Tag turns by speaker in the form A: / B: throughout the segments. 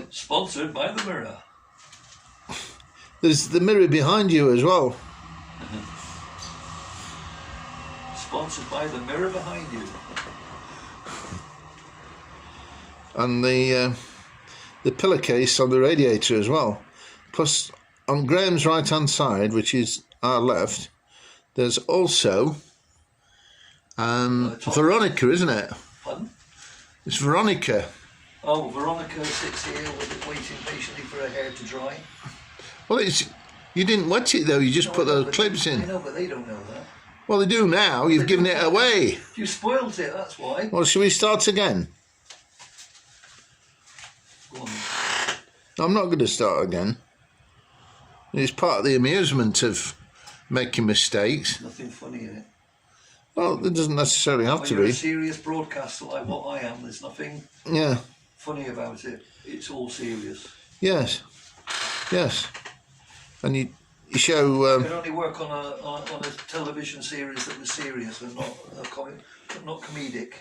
A: Sponsored by the Mirror.
B: There's the mirror behind you as well.
A: Sponsored by the mirror behind you.
B: And the pillowcase on the radiator as well. Plus, on Graham's right-hand side, which is our left, there's also Veronica, isn't it?
A: Pardon?
B: It's Veronica.
A: Oh, Veronica sits here waiting patiently for her hair to dry.
B: Well, you didn't wet it though. You just put those clips in.
A: I know, but they don't know that.
B: Well, they do now. You've given it away.
A: You spoilt it. That's why.
B: Well, shall we start again?
A: Go on.
B: I'm not going to start again. It's part of the amusement of making mistakes.
A: Nothing funny in it.
B: Well, it doesn't necessarily have to
A: You're
B: be.
A: a serious broadcaster like what I am. There's nothing funny about it. It's all serious.
B: Yes. Yes. And you show.
A: I can only work on a television series that was serious and not comedic.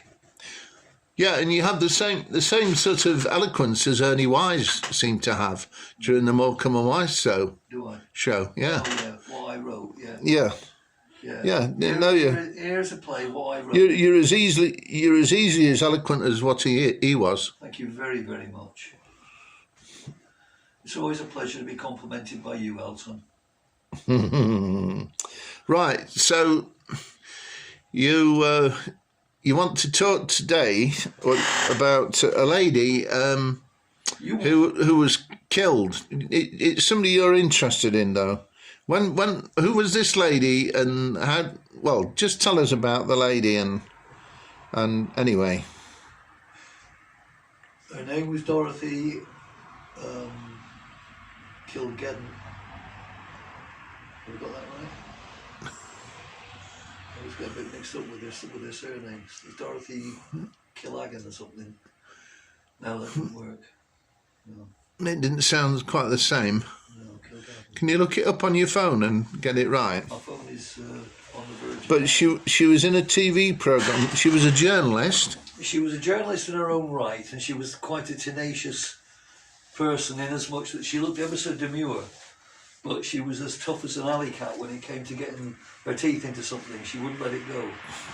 B: Yeah, and you have the same sort of eloquence as Ernie Wise seemed to have during the Morecambe and Wise show.
A: Do I?
B: Show, yeah.
A: Oh yeah, what I wrote, yeah.
B: Yeah.
A: Yeah. Here's a play. What I wrote.
B: You're as easily as eloquent as what he was.
A: Thank you very, very much. It's always a pleasure to be complimented by you, Elton.
B: Right. So you want to talk today about a lady who was killed. It's somebody you're interested in, though. Who was this lady, and how? Well, just tell us about the lady and anyway.
A: Her name was Dorothy Kilgallen. Have we got that right? I always get a bit mixed up with her surnames. It's Dorothy Kilgallen or something. No, that didn't work. No.
B: It didn't sound quite the same.
A: No, Kilgallen.
B: Can you look it up on your phone and get it right?
A: My phone is on the verge.
B: But she was in a TV program. She was a journalist.
A: She was a journalist in her own right, and she was quite a tenacious person in as much that she looked ever so demure, but she was as tough as an alley cat when it came to getting her teeth into something. She wouldn't let it go.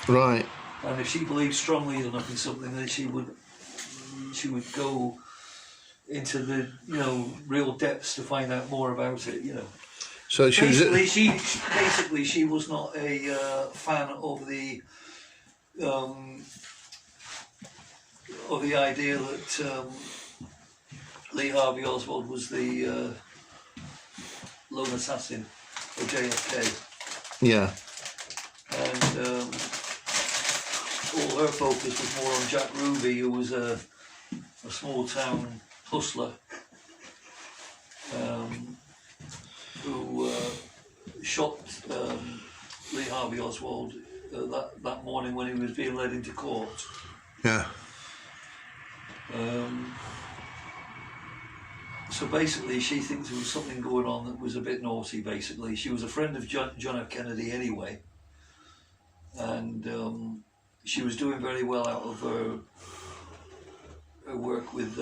B: Right.
A: And if she believed strongly enough in something, then she would go into the real depths to find out more about it.
B: So she
A: she was not a fan of the idea that Lee Harvey Oswald was the lone assassin of JFK.
B: Yeah.
A: And all her focus was more on Jack Ruby, who was a small town hustler who shot Lee Harvey Oswald that morning when he was being led into court.
B: Yeah.
A: So basically, she thinks there was something going on that was a bit naughty. Basically, she was a friend of John F. Kennedy anyway, and she was doing very well out of her work with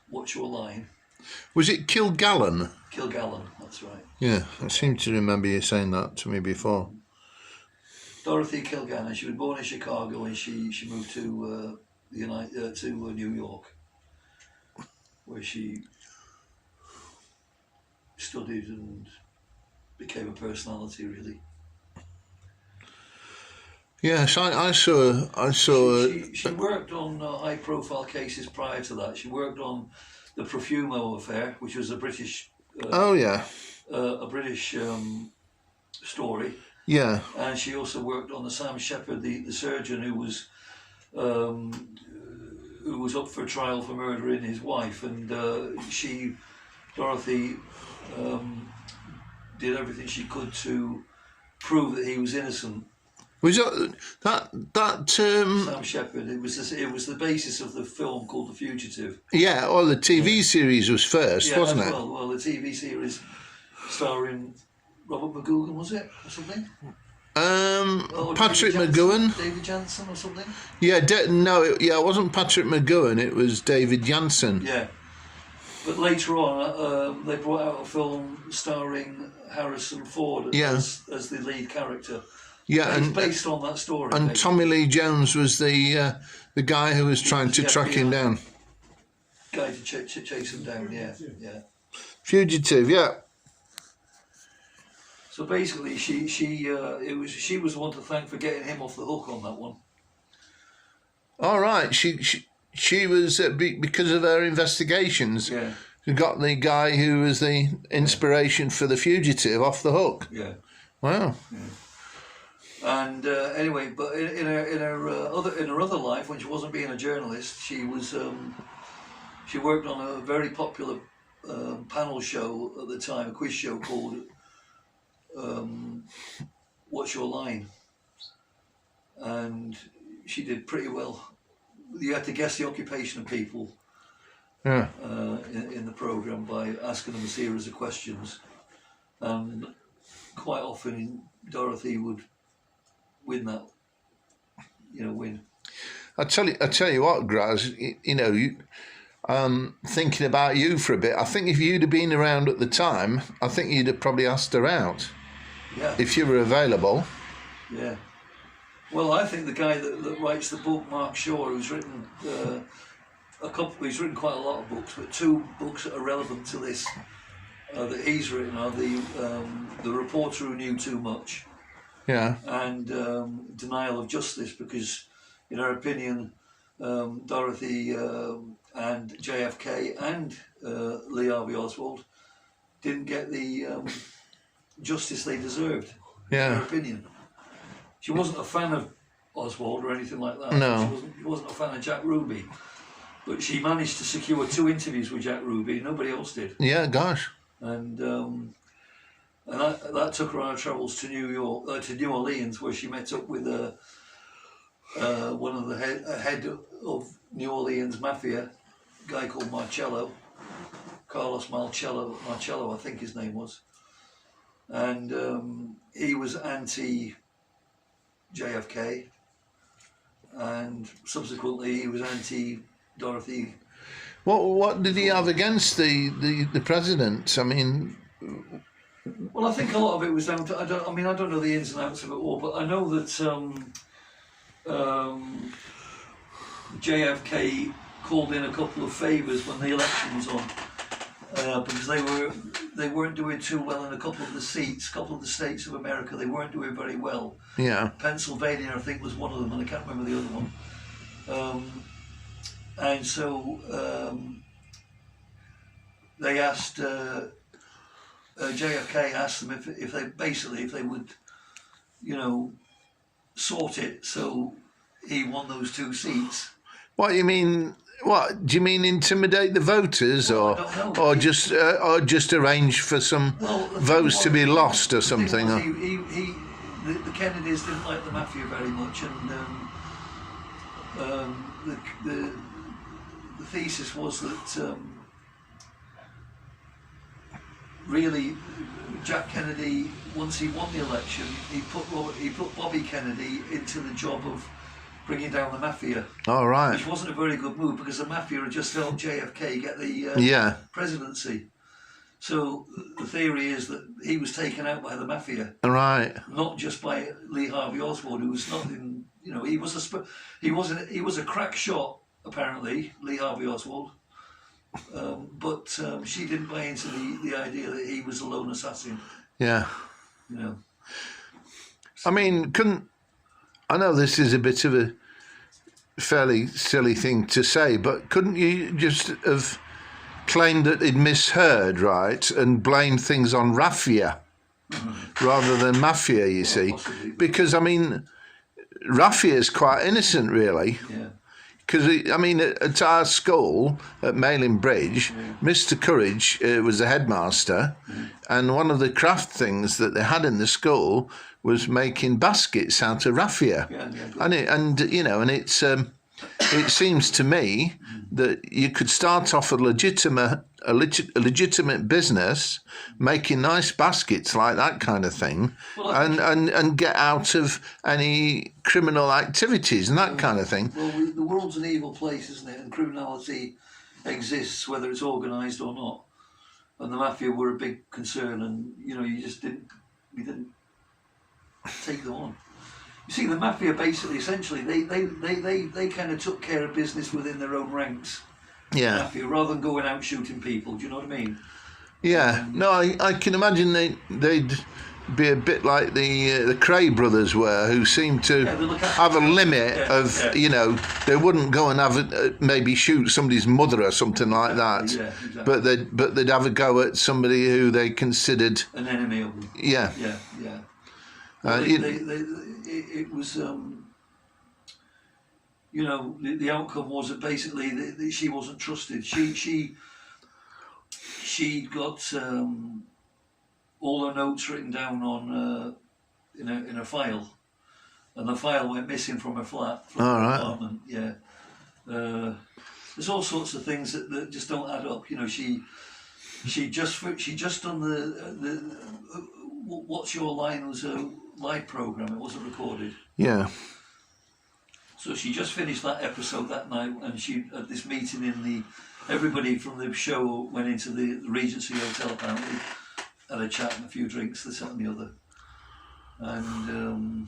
A: What's Your Line?
B: Was it Kilgallen?
A: Kilgallen, that's right.
B: Yeah, I seem to remember you saying that to me before.
A: Dorothy Kilgallen. She was born in Chicago, and she moved to New York, where she studied and became a personality, really.
B: Yes, I saw.
A: She worked on high-profile cases prior to that. She worked on the Profumo affair, which was a British. A British story.
B: Yeah.
A: And she also worked on the Sam Shepard, the surgeon who was up for trial for murdering his wife, and Dorothy, did everything she could to prove that he was innocent.
B: Was that
A: Sam Shepard? It was the basis of the film called The Fugitive.
B: Yeah, or the TV series was first, wasn't it?
A: Well, the TV series starring Robert McGugan, was it, or something?
B: Patrick
A: David
B: McGowan.
A: David Jansen or something?
B: Yeah, it wasn't Patrick McGowan. It was David Jansen.
A: Yeah. But later on, they brought out a film starring Harrison Ford as the lead character.
B: Yeah,
A: and based on that story.
B: And Tommy Lee Jones was the guy who was trying to track him down.
A: Guy to chase him down. Yeah.
B: Fugitive. Yeah.
A: So basically, she was the one to thank for getting him off the hook on that one.
B: All right, she was because of her investigations.
A: Yeah.
B: She got the guy who was the inspiration for The Fugitive off the hook.
A: Yeah.
B: Wow.
A: Yeah. And anyway, but in her other life, when she wasn't being a journalist, she worked on a very popular panel show at the time, a quiz show called What's Your Line? And she did pretty well. You had to guess the occupation of people in the programme by asking them a series of questions. And quite often Dorothy would win that, win.
B: I tell you what, Graz, thinking about you for a bit, I think if you'd have been around at the time, I think you'd have probably asked her out.
A: Yeah.
B: If you were available.
A: Yeah. Well, I think the guy that writes the book, Mark Shaw, who's written he's written quite a lot of books, but two books that are relevant to this that he's written are the Reporter Who Knew Too Much.
B: Yeah.
A: And Denial of Justice, because in her opinion, Dorothy and JFK and Lee Harvey Oswald didn't get the justice they deserved.
B: Yeah.
A: In her opinion. She wasn't a fan of Oswald or anything like that.
B: No.
A: She wasn't a fan of Jack Ruby. But she managed to secure 2 interviews with Jack Ruby. Nobody else did.
B: Yeah, gosh.
A: And that took her on her travels to New Orleans, where she met up with one of the head of New Orleans mafia, a guy called Carlos Marcello, I think his name was. And he was anti-JFK, and subsequently he was anti-Dorothy.
B: What did he have against the president? I mean,
A: well, I think a lot of it was down to I don't know the ins and outs of it all, but I know that JFK called in a couple of favours when the election was on, because they weren't doing too well in a couple of the states of America. They weren't doing very well.
B: Yeah.
A: Pennsylvania, I think, was one of them, and I can't remember the other one. And so they asked JFK asked them if they would, sort it so he won those 2 seats.
B: What do you mean? What do you mean? Intimidate the voters,
A: or
B: just arrange for some votes to be lost or something?
A: The Kennedys didn't like the mafia very much, and the thesis was that really Jack Kennedy, once he won the election, he put Bobby Kennedy into the job of bringing down the mafia.
B: All right.
A: Which wasn't a very good move, because the mafia had just helped JFK get the presidency. So the theory is that he was taken out by the mafia.
B: Right.
A: Not just by Lee Harvey Oswald, who was nothing. He was a crack shot, apparently, Lee Harvey Oswald. But she didn't buy into the idea that he was a lone assassin.
B: Yeah. I mean, I know this is a bit of a fairly silly thing to say, but couldn't you just have claimed that he'd misheard, right, and blamed things on raffia rather than mafia, you see?
A: Possibly.
B: Because, I mean, raffia is quite innocent, really.
A: Yeah.
B: Because, I mean, at our school, at Malin Bridge, Mr. Courage was the headmaster, and one of the craft things that they had in the school was making baskets out of raffia. It seems to me that you could start off a legitimate a legitimate business, making nice baskets like that kind of thing,
A: Well,
B: and get out of any criminal activities and that kind of thing.
A: Well, the world's an evil place, isn't it? And criminality exists, whether it's organised or not. And the mafia were a big concern, and we didn't take them on. You see, the mafia basically, essentially, they kind of took care of business within their own ranks.
B: Yeah.
A: Mafia, rather than going out shooting people. Do you know what I mean?
B: Yeah. No, I can imagine they'd be a bit like the Cray brothers were, who seemed to have a limit of, they wouldn't go and have maybe shoot somebody's mother or something like that.
A: Yeah, exactly.
B: But they'd have a go at somebody who they considered
A: an enemy of them.
B: Yeah.
A: Yeah. Well, it was, the outcome was that basically that she wasn't trusted. She got all her notes written down on in a file, and the file went missing from her flat, from her apartment. Yeah, there's all sorts of things that just don't add up. She just done the What's Your Line was a live program. It wasn't recorded.
B: Yeah.
A: So she just finished that episode that night, and she at this meeting everybody from the show went into the Regency Hotel apparently, had a chat and a few drinks, this, that and the other. And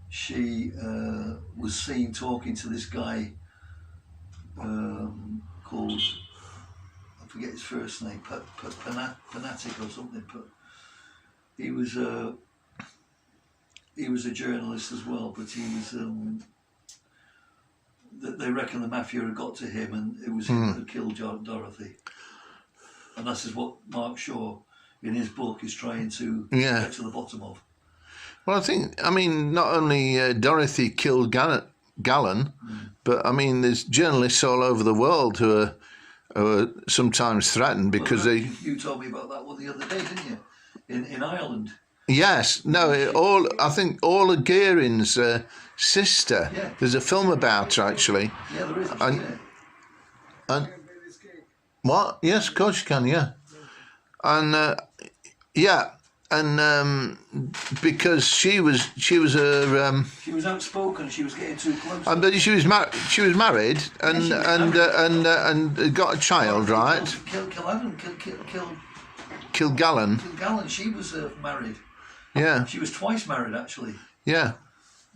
A: she was seen talking to this guy called, I forget his first name, Panatic or something, but he was a journalist as well, but he was they reckon the mafia had got to him, and it was him that had killed Dorothy. And this is what Mark Shaw in his book is trying to get to the bottom of.
B: Well, I mean, not only Dorothy Kilgallen, but I mean, there's journalists all over the world who are sometimes threatened because
A: You told me about that one the other day, didn't you? In Ireland.
B: Yes, no, I think Orla Gearing's sister.
A: Yeah.
B: There's a film about her actually.
A: Yeah, there is.
B: And what? Yes, of course you can. Yeah, and because she was
A: she was outspoken. She was getting too close.
B: But she was married and got a child, right? Kilgallen.
A: Kilgallen. She was married.
B: Yeah.
A: She was twice married, actually.
B: Yeah.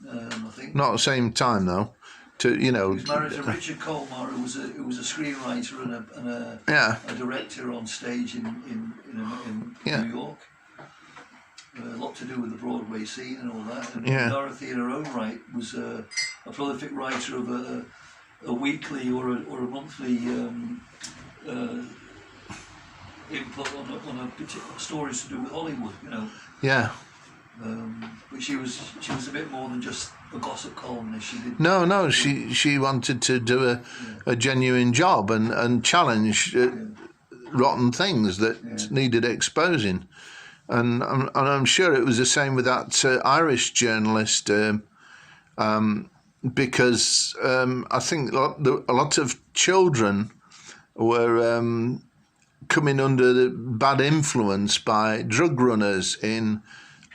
A: I think.
B: Not at the same time, though.
A: She was married to Richard Colmar, who was a screenwriter and a director on stage in New York. A lot to do with the Broadway scene and all that. And Dorothy, in her own right, was a prolific writer of a weekly or a monthly input on a particular stories to do with Hollywood.
B: Yeah.
A: But she was a bit more than just a gossip columnist. She did.
B: No. She wanted to do a genuine job and challenge rotten things that needed exposing. And I'm sure it was the same with that Irish journalist, because I think a lot of children were coming under the bad influence by drug runners in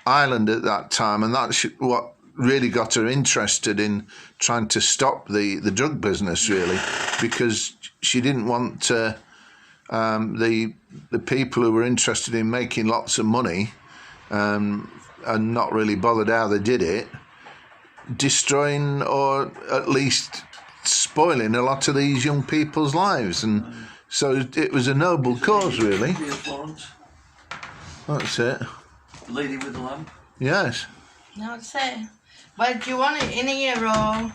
B: Ireland at that time, and that's what really got her interested in trying to stop the drug business, really, because she didn't want the people who were interested in making lots of money and not really bothered how they did it, destroying or at least spoiling a lot of these young people's lives. And so it was a noble cause, really. That's it.
A: The Lady with the Lamp.
B: Yes.
C: That's it. Well, do you want it in here or?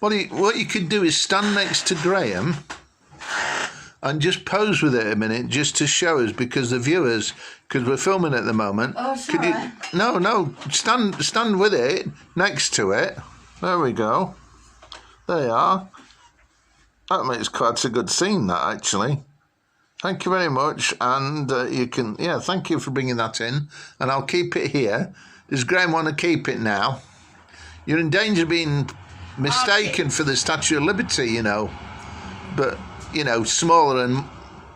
B: What you could do is stand next to Graham and just pose with it a minute, just to show us, because the viewers, because we're filming at the moment.
C: Oh, sorry.
B: No, stand with it, next to it. There we go. There you are. That makes quite a good scene, that, actually. Thank you very much, and you can, thank you for bringing that in, and I'll keep it here. Does Graham want to keep it now? You're in danger of being mistaken for the Statue of Liberty, but, smaller and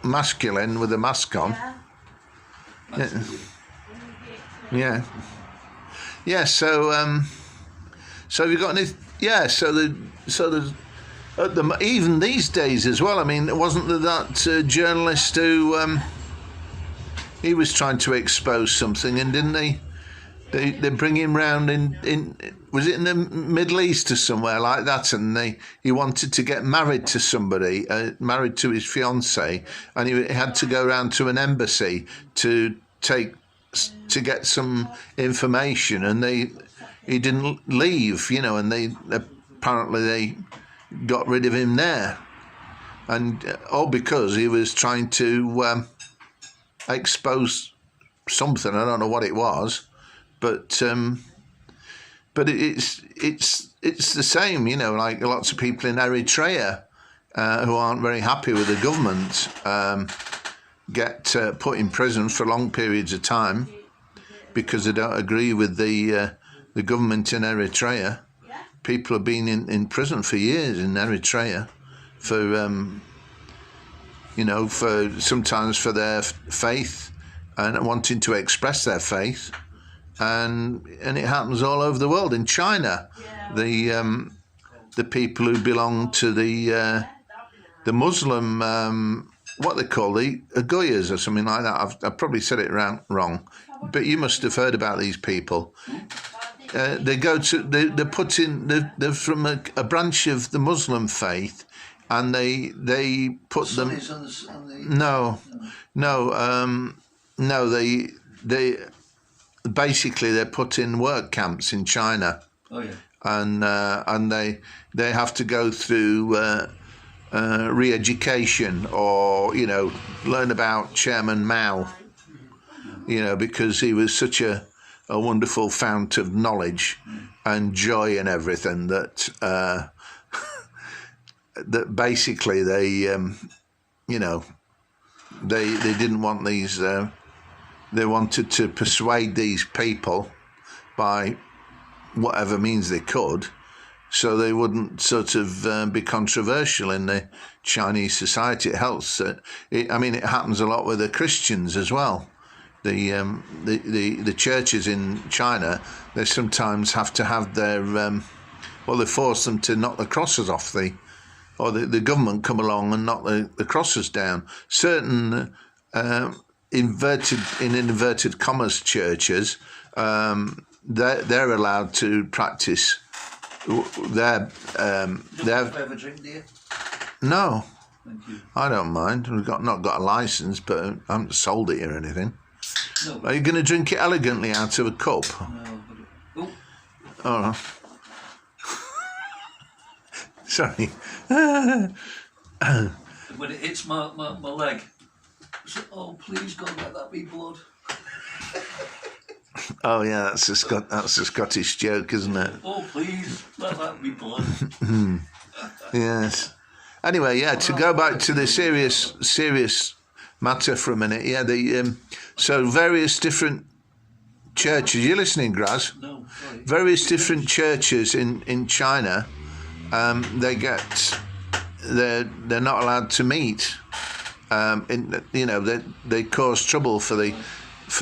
B: masculine with a mask on.
C: Yeah.
B: Yeah. Yeah. So have you got any? Yeah. So there's even these days as well. I mean, wasn't there that journalist who he was trying to expose something, and didn't they? They bring him round in was it in the Middle East or somewhere like that, and he wanted to get married to somebody, married to his fiancée, and he had to go round to an embassy to get some information, and he didn't leave, you know, and apparently they got rid of him there, and all because he was trying to expose something. I don't know what it was. But it's the same, you know, like lots of people in Eritrea who aren't very happy with the government get put in prison for long periods of time because they don't agree with the government in Eritrea. People have been in prison for years in Eritrea for, you know, for sometimes for their faith and wanting to express their faith. And it happens all over the world. In China, the people who belong to the Muslim, what they call the Uyghurs or something like that. I've probably said it wrong, but you must have heard about these people. They go to they're put in they're from a branch of the Muslim faith, and they put them. No, they. Basically, they're put in work camps in China.
A: Oh yeah.
B: And they have to go through re-education, or, you know, learn about Chairman Mao, you know, because he was such a wonderful fount of knowledge and joy and everything that that basically they you know, they didn't want these. They wanted to persuade these people by whatever means they could, so they wouldn't sort of be controversial in the Chinese society. It helps. I mean, it happens a lot with the Christians as well. The churches in China, they sometimes have to have their they force them to knock the crosses off the government come along and knock the crosses down. Certain inverted commas churches, they're allowed to practice their
A: ever drink, do you?
B: No.
A: Thank you.
B: I don't mind. We've not got a license, but I haven't sold it or anything.
A: No.
B: Are you going to drink it elegantly out of a cup?
A: No, but
B: Oh. Sorry.
A: when it hits my leg, I say, oh please God, let that be blood.
B: Oh yeah, that's a Scottish joke, isn't it?
A: Oh please, let that be blood.
B: Yes. Anyway, yeah. To go back to the serious matter for a minute. Yeah. So various different churches. You listening, Graz?
A: No, sorry.
B: Various different churches in China. They're not allowed to meet. They cause trouble for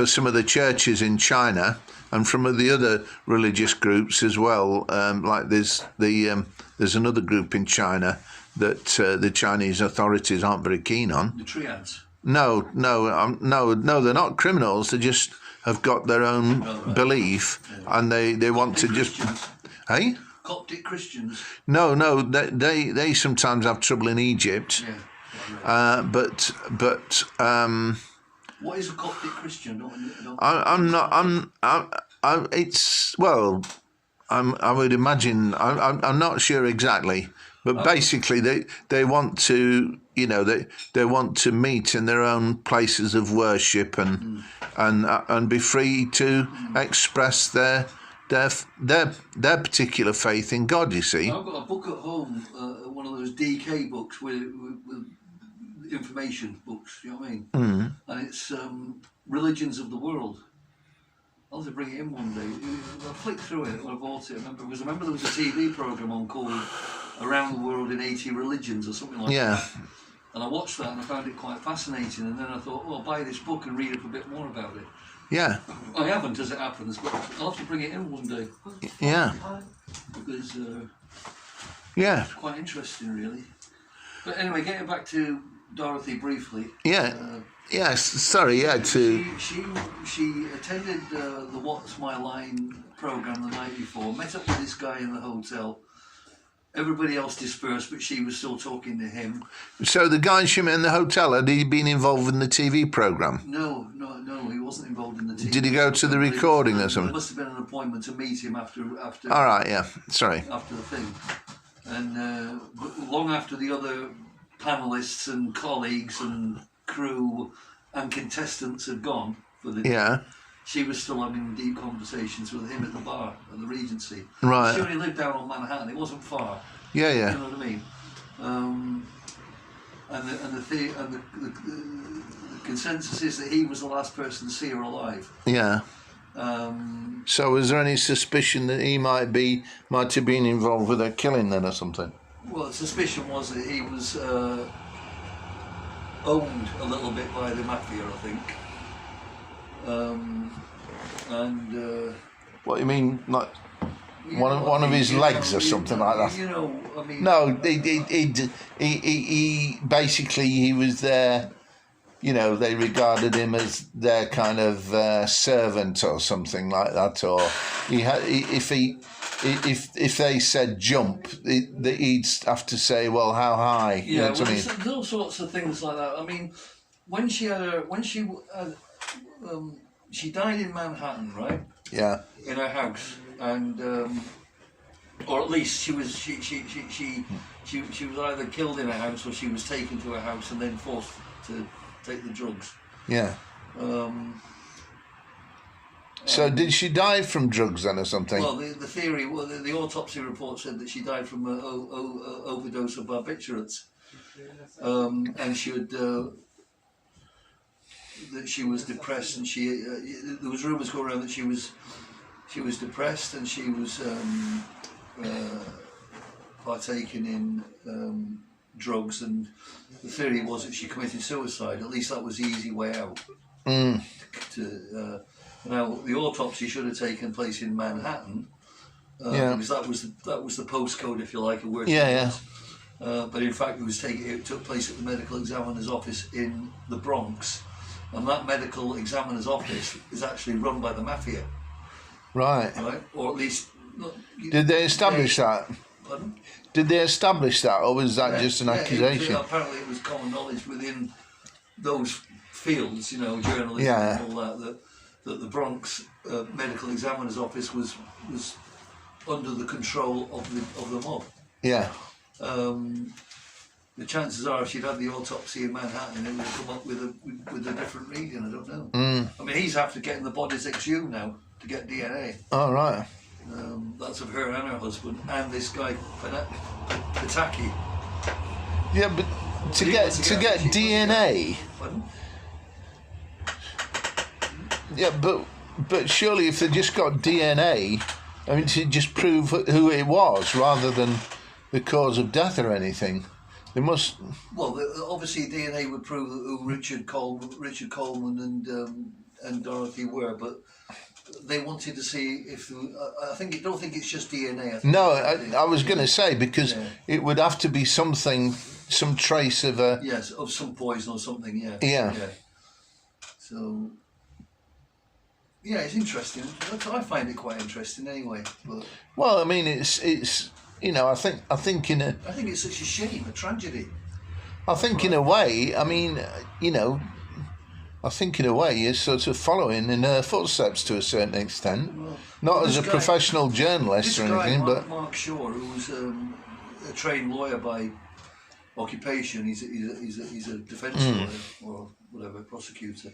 B: some of the churches in China and from the other religious groups as well. Like there's another group in China that the Chinese authorities aren't very keen on.
A: The triads.
B: No, they're not criminals. They just have got their own belief, and they want to just. Hey.
A: Coptic Christians.
B: No, they sometimes have trouble in Egypt.
A: Yeah.
B: But
A: what is a Coptic Christian?
B: I would imagine. I'm not sure exactly, but basically they want to, they want to meet in their own places of worship and be free to express their particular faith in God. You see,
A: I've got a book at home, one of those DK books with information books. You know what I mean?
B: Mm.
A: And it's Religions of the World. I'll have to bring it in one day. I flicked through it when I bought it. I remember there was a TV programme on called Around the World in 80 Religions or something like that. And I watched that and I found it quite fascinating. And then I thought, well, I'll buy this book and read up a bit more about it.
B: Yeah.
A: I haven't, as it happens, but I'll have to bring it in one day.
B: Yeah.
A: Because
B: Yeah.
A: it's quite interesting, really. But anyway, getting back to Dorothy briefly.
B: Yeah. Yes. Sorry. Yeah. To.
A: She attended the What's My Line program the night before. Met up with this guy in the hotel. Everybody else dispersed, but she was still talking to him.
B: So the guy she met in the hotel, had he been involved in the TV program?
A: No, he wasn't involved in the TV.
B: Did he go to the recording or something?
A: There must have been an appointment to meet him after.
B: All right. Yeah. Sorry.
A: After the thing, and long after the other panelists and colleagues and crew and contestants had gone for the
B: Yeah.
A: she was still having deep conversations with him at the bar at the Regency.
B: Right.
A: She only lived down on Manhattan. It wasn't far.
B: Yeah. Yeah.
A: You know what I mean? And the consensus is that he was the last person to see her alive.
B: Yeah. So was there any suspicion that he might have been involved with her killing then or something?
A: Well, the suspicion was that he was owned a little bit by the mafia, I think.
B: What you mean, like one of his legs or something like that?
A: You know, I mean.
B: No, he basically he was there. You know, they regarded him as their kind of servant or something like that. Or if they said jump, he'd have to say, well, how high?
A: Yeah,
B: you know
A: well, there's all sorts of things like that. I mean, she died in Manhattan, right?
B: Yeah.
A: In her house, and or at least she was either killed in her house or she was taken to her house and then forced to take the drugs.
B: Yeah. So did she die from drugs then or something?
A: Well, the theory, the autopsy report said that she died from an overdose of barbiturates, and she had that she was depressed, and there was rumours going around that she was depressed and she was partaking in drugs, and the theory was that she committed suicide. At least that was the easy way out. Now the autopsy should have taken place in Manhattan, because that was the postcode, if you like, of where she was. But in fact, it took place at the medical examiner's office in the Bronx, and that medical examiner's office is actually run by the mafia. Right. Or at least.
B: Did they establish that?
A: Pardon?
B: Did they establish that, or was that just an accusation?
A: Apparently, it was common knowledge within those fields, you know, journalism and all that the Bronx medical examiner's office was under the control of the mob. Yeah. The chances are, if she'd had the autopsy in Manhattan, it would have come up with a different reading. I don't know. I mean, he's after getting the bodies exhumed now to get DNA.
B: Oh, right.
A: That's of her and her husband and this guy Pataki.
B: Yeah, but to get DNA.
A: Pardon?
B: Yeah, but surely if they just got DNA, I mean, to just prove who it was rather than the cause of death or anything, they must.
A: Well, obviously DNA would prove who Richard Coleman and Dorothy were, but they wanted to see if I don't think it's just DNA.
B: I was going to say, because it would have to be something, some trace of a
A: of some poison or something.
B: Yeah.
A: So it's interesting. I find it quite interesting anyway. But
B: well, I mean, it's you know, I think
A: I think it's such a shame, a tragedy.
B: I think in a way, I mean, you know, I think in a way you're sort of following in her footsteps to a certain extent. Not as a professional journalist or anything, but
A: Mark Shaw, who's a trained lawyer by occupation, he's a defence lawyer or whatever, prosecutor.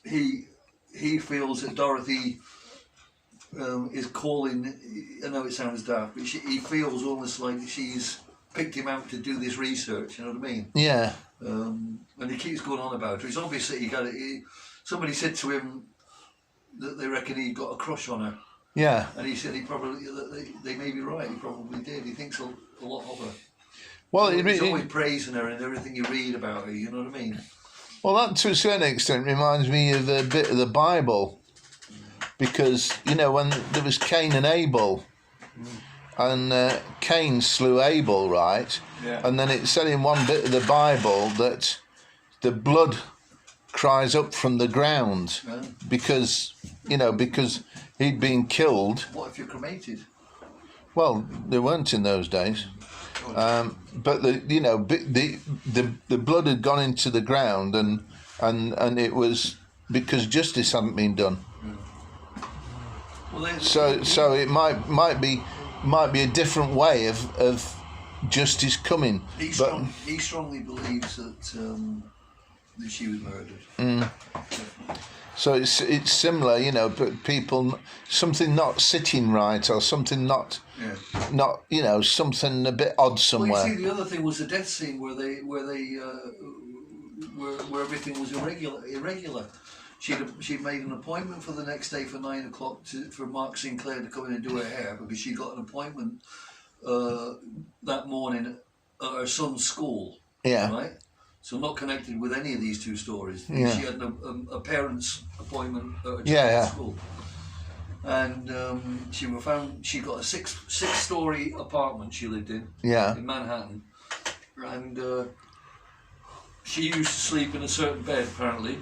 A: He feels that Dorothy is calling. I know it sounds daft, but he feels almost like she's picked him out to do this research. You know what I mean?
B: Yeah.
A: And he keeps going on about her. It's obvious that somebody said to him that they reckon he got a crush on her.
B: Yeah.
A: And he said they may be right. He probably did. He thinks a lot of her.
B: Well,
A: He's always praising her in everything you read about her. You know what I mean?
B: well, that to a certain extent reminds me of a bit of the Bible, because when there was Cain and Abel, and Cain slew Abel, right?
A: Yeah.
B: And then it said in one bit of the Bible that the blood cries up from the ground because he'd been killed.
A: What if you're cremated?
B: Well, they weren't in those days. But the blood had gone into the ground, and it was because justice hadn't been done.
A: Well,
B: So it might be a different way of justice coming.
A: He strongly believes that she was murdered.
B: So it's similar, but people, something not sitting right, or something not something a bit odd somewhere.
A: Well, you see, the other thing was the death scene where everything was irregular. She'd made an appointment for the next day for 9 o'clock for Mark Sinclair to come in and do her hair, because she got an appointment that morning at her son's school.
B: Yeah.
A: Right. So not connected with any of these two stories.
B: Yeah.
A: She had a parent's appointment at a child's school, and she got a six-story apartment she lived in.
B: Yeah.
A: In Manhattan, and she used to sleep in a certain bed. Apparently,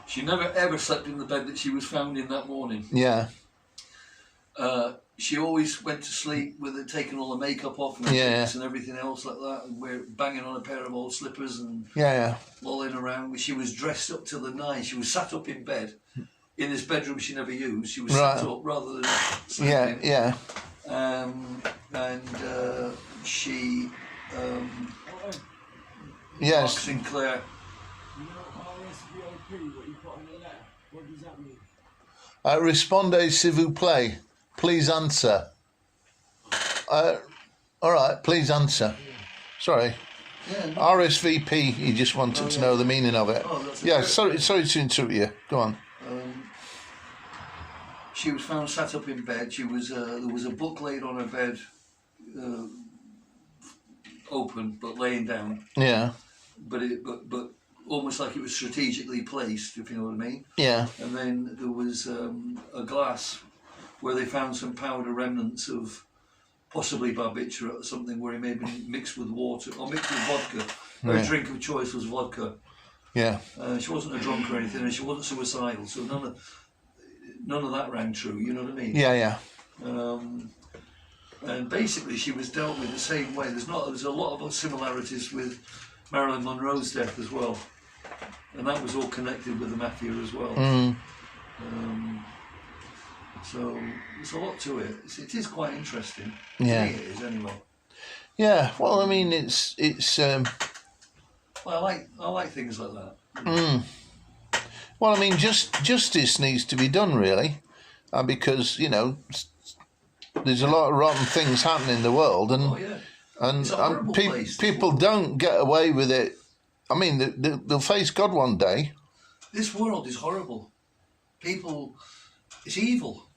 A: she never ever slept in the bed that she was found in that morning.
B: Yeah.
A: She always went to sleep with her taking all the makeup off and and everything else like that, and we're banging on a pair of old slippers and lolling around. She was dressed up to the nines. She was sat up in bed in this bedroom she never used. She was sat up rather than sleeping.
B: Yeah.
A: She
B: yes.
A: Mark Sinclair.
D: RSVP, what you put on the letter, what does that mean?
B: Respondez s'il vous plaît. Please answer. All right, please answer. Sorry.
A: Yeah, no.
B: RSVP, you just wanted to know the meaning of it. Sorry to interrupt you. Go on.
A: She was found sat up in bed. There was a book laid on her bed, open but laying down.
B: Yeah.
A: But almost like it was strategically placed, if you know what I mean.
B: Yeah.
A: And then there was a glass where they found some powder remnants of possibly barbiturate or something, where it may have been mixed with water or mixed with vodka. Her drink of choice was vodka.
B: Yeah.
A: She wasn't a drunk or anything, and she wasn't suicidal, so none of that rang true. You know what I mean?
B: Yeah.
A: And basically, she was dealt with the same way. There's a lot of similarities with Marilyn Monroe's death as well, and that was all connected with the mafia as well. So there's a lot to it. It is quite interesting.
B: Yeah.
A: To me it is anyway.
B: Yeah. Well, I mean, it's.
A: Well, I like things like that.
B: Well, I mean, justice needs to be done, really, because there's a lot of rotten things happening in the world, and
A: It's a horrible place.
B: people don't get away with it. I mean, they'll face God one day.
A: This world is horrible. It's evil.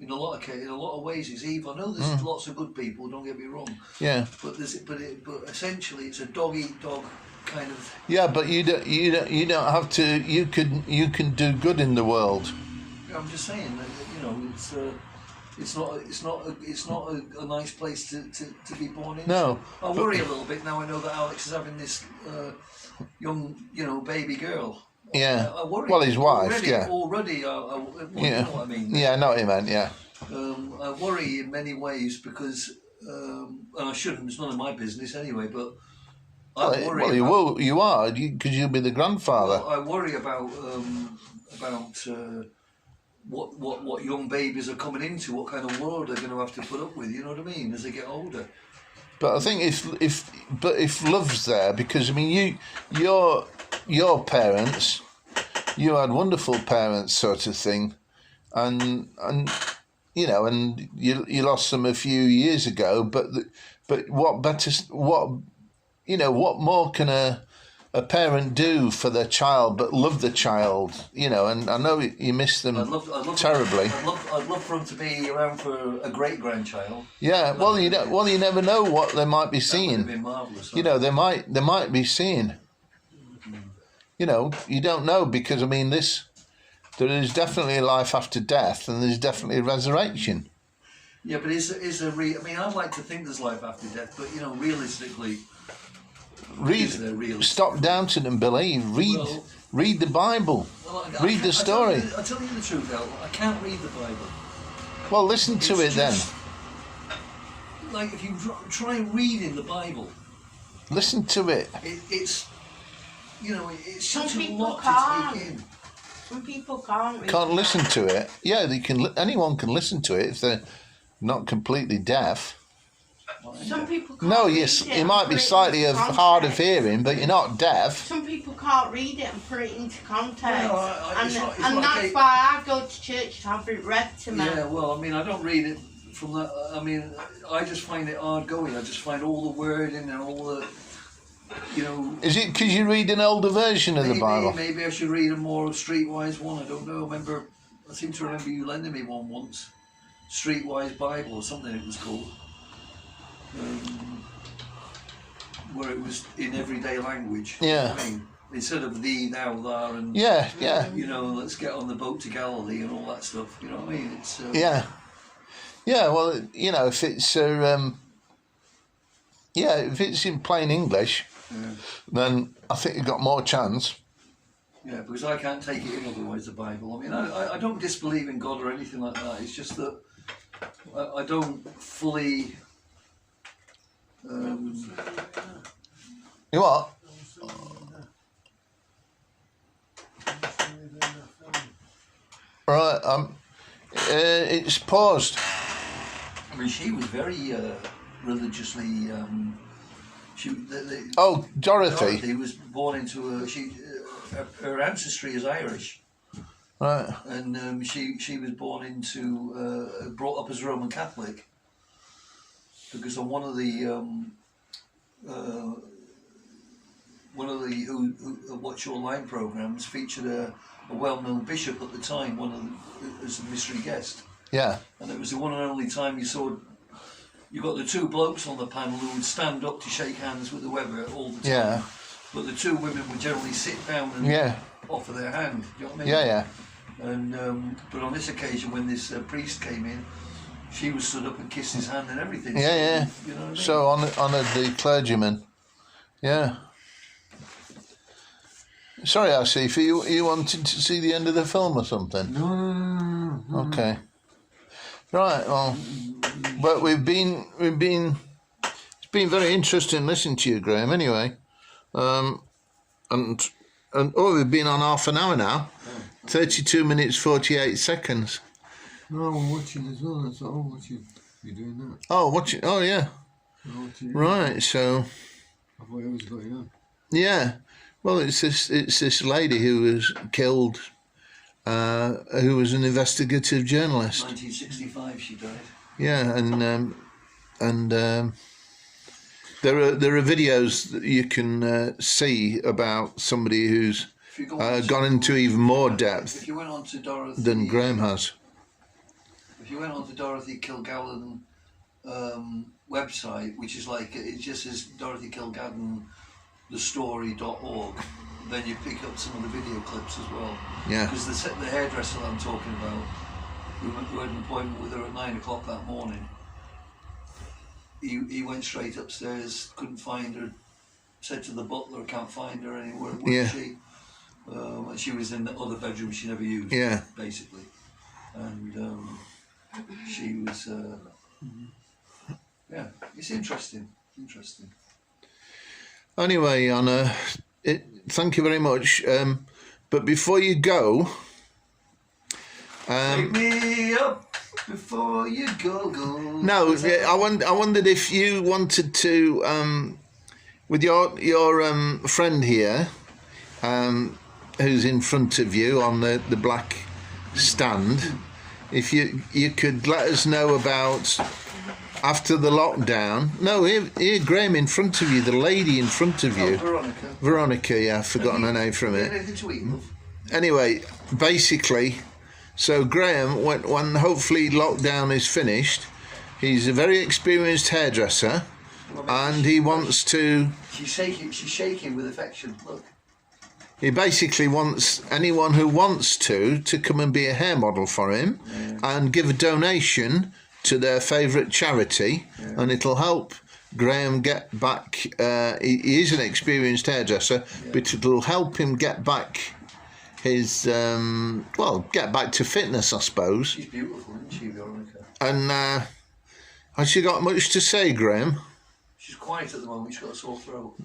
A: In a lot of ways, it's evil. I know there's lots of good people. Don't get me wrong.
B: Yeah.
A: But essentially, it's a dog eat dog kind of.
B: Yeah, but you don't have to. You can do good in the world.
A: I'm just saying that it's not a nice place to be born in.
B: No.
A: I worry a little bit now. I know that Alex is having this young baby girl.
B: Yeah.
A: I worry.
B: Well, his wife.
A: Already. You know what I mean?
B: Yeah, I know what you meant. Yeah.
A: I worry in many ways because, and I shouldn't. It's none of my business anyway. But I worry.
B: Well, you are because you'll be the grandfather.
A: Well, I worry about what young babies are coming into, what kind of world they're going to have to put up with. You know what I mean? As they get older.
B: But I think if love's there, because I mean your parents, you had wonderful parents, sort of thing, and you lost them a few years ago. But what more can a parent do for their child, but love the child, you know, and I know you miss them terribly.
A: I'd love for them to be around for a great grandchild.
B: Yeah, well, you never know what they might be seeing.
A: That would have been marvellous.
B: You know, they might be seeing. You know, you don't know, because I mean, there is definitely a life after death, and there's definitely a resurrection.
A: Yeah, but is there I mean, I'd like to think there's life after death, but you know, realistically.
B: Stop doubting and believe. Read the Bible.
A: Well,
B: read the story.
A: I'll tell you the truth, Al. I can't read the Bible.
B: Well, listen to it then.
A: Like, if you try reading the Bible,
B: listen to it.
A: It's you know, it's
C: Some
A: such a
C: people
A: lot
C: can't.
A: to take in.
C: Some people can't read.
B: Can't listen to it. Yeah, they can. Anyone can listen to it if they're not completely deaf.
C: Some people can't
B: No,
C: read
B: yes,
C: it
B: you might be slightly hard of hearing, but you're not deaf.
C: Some people can't read it and put it into context.
A: Well, it's
C: and
A: like
C: that's why I go to church to have it read to me.
A: Yeah, well, I mean, I don't read it from that. I mean, I just find it hard going. I just find all the wording and all the, you know.
B: Is it because you read an older version of the Bible?
A: Maybe I should read a more streetwise one. I don't know. I seem to remember you lending me one once. Streetwise Bible or something it was called. Where it was in everyday language.
B: Yeah.
A: I mean, instead of thee, thou, thou, and
B: Yeah.
A: you know, let's get on the boat to Galilee and all that stuff. You know what I mean? It's
B: Yeah. Well, you know, if it's if it's in plain English, then I think you've got more chance.
A: Yeah, because I can't take it in otherwise. The Bible. I mean, I don't disbelieve in God or anything like that. It's just that I don't fully.
B: You what? Right, it's paused.
A: I mean, she was very religiously.
B: Dorothy.
A: Dorothy was born into her ancestry is Irish.
B: Right.
A: And she was born into brought up as a Roman Catholic. Because on one of the Who Watch Your Line programs featured a well-known bishop at the time, as a mystery guest.
B: Yeah.
A: And it was the one and only time you got the two blokes on the panel who would stand up to shake hands with whoever all the time.
B: Yeah.
A: But the two women would generally sit down and offer their hand. Do you know what I mean?
B: Yeah.
A: And but on this occasion, when this priest came in, she was stood up and kissed his hand and everything.
B: Yeah.
A: So, you know what I mean?
B: So honoured the clergyman. Yeah. Sorry, Asif, you wanted to see the end of the film or something?
A: No.
B: Okay. Right. Well, but we've been. It's been very interesting listening to you, Graham. Anyway, and we've been on half an hour now. 32 minutes 48 seconds.
D: No, I'm watching as well. That's all. Watching. You're doing that.
B: Oh, watching. Oh, yeah. Right. So.
D: I thought it was going on.
B: Yeah. Well, it's this lady who was killed, who was an investigative journalist.
A: 1965, she died.
B: Yeah, and there are videos that you can see about somebody who's gone into even more depth
A: if you went on to Dorothy,
B: than Graham has.
A: If you went on to Dorothy Kilgallen website, which is like, it just says Dorothy Kilgallen thestory.org, then you pick up some of the video clips as well.
B: Yeah.
A: Because the hairdresser that I'm talking about, who had an appointment with her at 9 o'clock that morning, he went straight upstairs, couldn't find her, said to the butler, I can't find her anywhere. Where is she? And she was in the other bedroom she never used, basically. And she was, it's interesting.
B: Anyway, Anna, thank you very much. But before you go,
A: take me up before you go.
B: No, I wondered if you wanted to, with your friend here, who's in front of you on the black stand, if you could let us know about after the lockdown. No, here, Graham, in front of you, the lady in front of you.
A: Veronica.
B: Veronica, yeah, I've forgotten her name from it.
A: Anything to eat, love?
B: Anyway, basically, so Graham, when hopefully lockdown is finished, he's a very experienced hairdresser, and he wants to.
A: She's shaking with affection. Look.
B: He basically wants anyone who wants to come and be a hair model for him, and give a donation to their favourite charity, and it'll help Graham get back. He is an experienced hairdresser, but it'll help him get back his get back to fitness, I suppose.
A: She's beautiful, isn't she, Veronica?
B: And has she got much to say, Graham?
A: She's quiet at the moment. She's got a sore throat.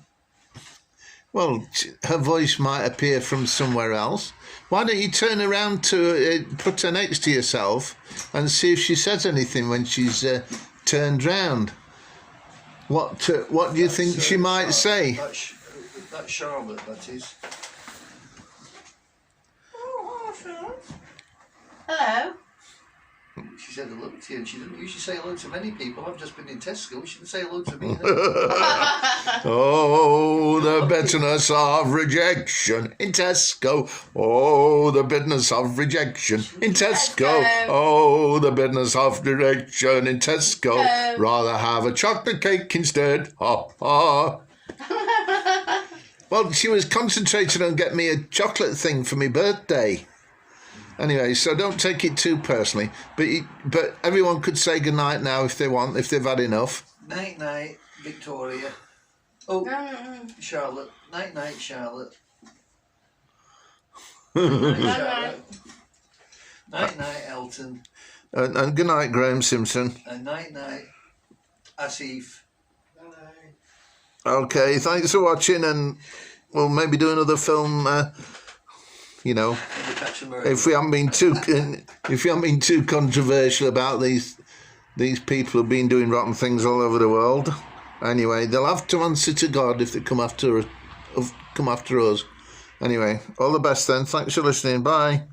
B: Well, her voice might appear from somewhere else. Why don't you turn around to put her next to yourself and see if she says anything when she's turned round? What do you think she might say?
A: That's Charlotte, that is.
C: Hello.
A: She said hello to you, and she didn't usually say hello to many people. I've just been in Tesco. She didn't say hello to me.
B: Oh, the bitterness of rejection in Tesco. Oh, the bitterness of rejection in Tesco. Oh, the bitterness of rejection in Tesco. Rather have a chocolate cake instead. Ha ha. Well, she was concentrating on getting me a chocolate thing for my birthday. Anyway, so don't take it too personally. But everyone could say goodnight now if they want, if they've had enough.
A: Night, night, Victoria. Oh, Charlotte. Night, night, Charlotte. Charlotte. Night, night, Elton.
B: And good night, Graham Simpson.
A: And night, night, Asif.
B: Okay, thanks for watching, and we'll maybe do another film. If we haven't been too controversial about these people who've been doing rotten things all over the world. Anyway, they'll have to answer to God if they come after us. Anyway, all the best then. Thanks for listening. Bye.